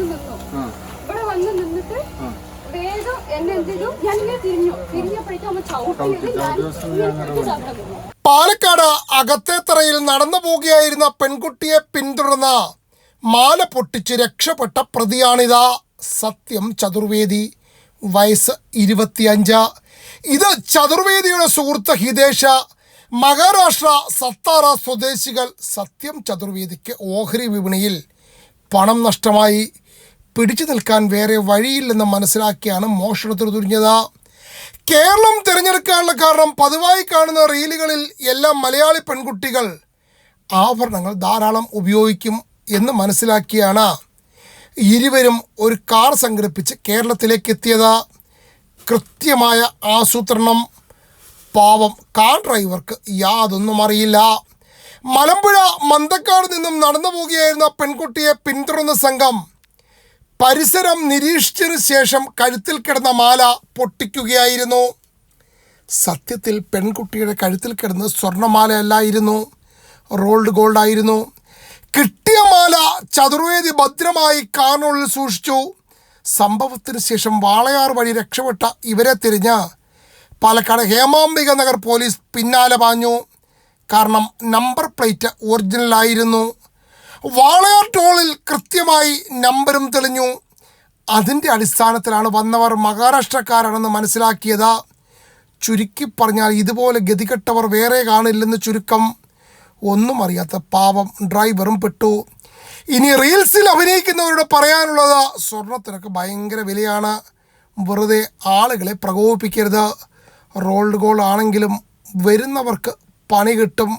വന്ന് നിന്നു. ഇവിടെ വന്ന് നിന്നിട്ട് വേഗം എന്നെ എന്ത് ചെയ്തു, ഞാൻ ഇങ്ങനെ തിരിഞ്ഞപ്പോഴേക്കും അമ്മ ചവിട്ടിയത്. പാലക്കാട് അകത്തേത്തറയിൽ നടന്നു പോകുകയായിരുന്ന പെൺകുട്ടിയെ പിന്തുടർന്ന മാല പൊട്ടിച്ച് രക്ഷപ്പെട്ട പ്രതിയാണിത്. സത്യം ചതുർവേദി, വയസ്സ് 25. ഇത് ചതുർവേദിയുടെ സുഹൃത്ത് ഹിതേഷ്. മഹാരാഷ്ട്ര സത്താറ സ്വദേശികൾ. സത്യം ചതുർവേദിക്ക് ഓഹരി വിപണിയിൽ പണം നഷ്ടമായി. പിടിച്ചു നിൽക്കാൻ വേറെ വഴിയില്ലെന്ന് മനസ്സിലാക്കിയാണ് മോഷണത്തിന് തുനിഞ്ഞത്. കേരളം തിരഞ്ഞെടുക്കാനുള്ള കാരണം പതിവായി കാണുന്ന റീലുകളിൽ എല്ലാം മലയാളി പെൺകുട്ടികൾ ആഭരണങ്ങൾ ധാരാളം ഉപയോഗിക്കും എന്ന് മനസ്സിലാക്കിയാണ് ഇരുവരും ഒരു കാർ സംഘടിപ്പിച്ച് കേരളത്തിലേക്ക് എത്തിയത്. കൃത്യമായ ആസൂത്രണം. പാവം കാർ ഡ്രൈവർക്ക് യാതൊന്നും അറിയില്ല. മലമ്പുഴ മന്തക്കാട് നിന്നും നടന്നു പോവുകയായിരുന്ന പെൺകുട്ടിയെ പിന്തുടർന്ന സംഘം പരിസരം നിരീക്ഷിച്ചതിന് ശേഷം കഴുത്തിൽ കിടന്ന മാല പൊട്ടിക്കുകയായിരുന്നു. സത്യത്തിൽ പെൺകുട്ടിയുടെ കഴുത്തിൽ കിടന്ന് സ്വർണ്ണമാലയല്ലായിരുന്നു, റോൾഡ് ഗോൾഡ് ആയിരുന്നു. കിട്ടിയ മാല ചതുർവേദി ഭദ്രമായി കാറിനുള്ളിൽ സൂക്ഷിച്ചു. സംഭവത്തിന് ശേഷം വാളയാർ വഴി രക്ഷപ്പെട്ട ഇവരെ തിരിഞ്ഞ് പാലക്കാട് ഹേമാംബിക നഗർ പോലീസ് പിന്നാലെ പാഞ്ഞു. കാരണം നമ്പർ പ്ലേറ്റ് ഒറിജിനലായിരുന്നു. വാളയാർ ടോളിൽ കൃത്യമായി നമ്പരും തെളിഞ്ഞു. അതിൻ്റെ അടിസ്ഥാനത്തിലാണ് വന്നവർ മഹാരാഷ്ട്രക്കാരാണെന്ന് മനസ്സിലാക്കിയത്. ചുരുക്കി പറഞ്ഞാൽ ഇതുപോലെ ഗതികെട്ടവർ വേറെ കാണില്ലെന്ന് ചുരുക്കം. ഒന്നും അറിയാത്ത പാവം ഡ്രൈവറും പെട്ടു. ഇനി റീൽസിൽ അഭിനയിക്കുന്നവരോട് പറയാനുള്ളത്, സ്വർണത്തിനൊക്കെ ഭയങ്കര വിലയാണ്. വെറുതെ ആളുകളെ പ്രകോപിപ്പിക്കരുത്. റോൾഡ് ഗോൾഡ് ആണെങ്കിലും വരുന്നവർക്ക് പണി കിട്ടും.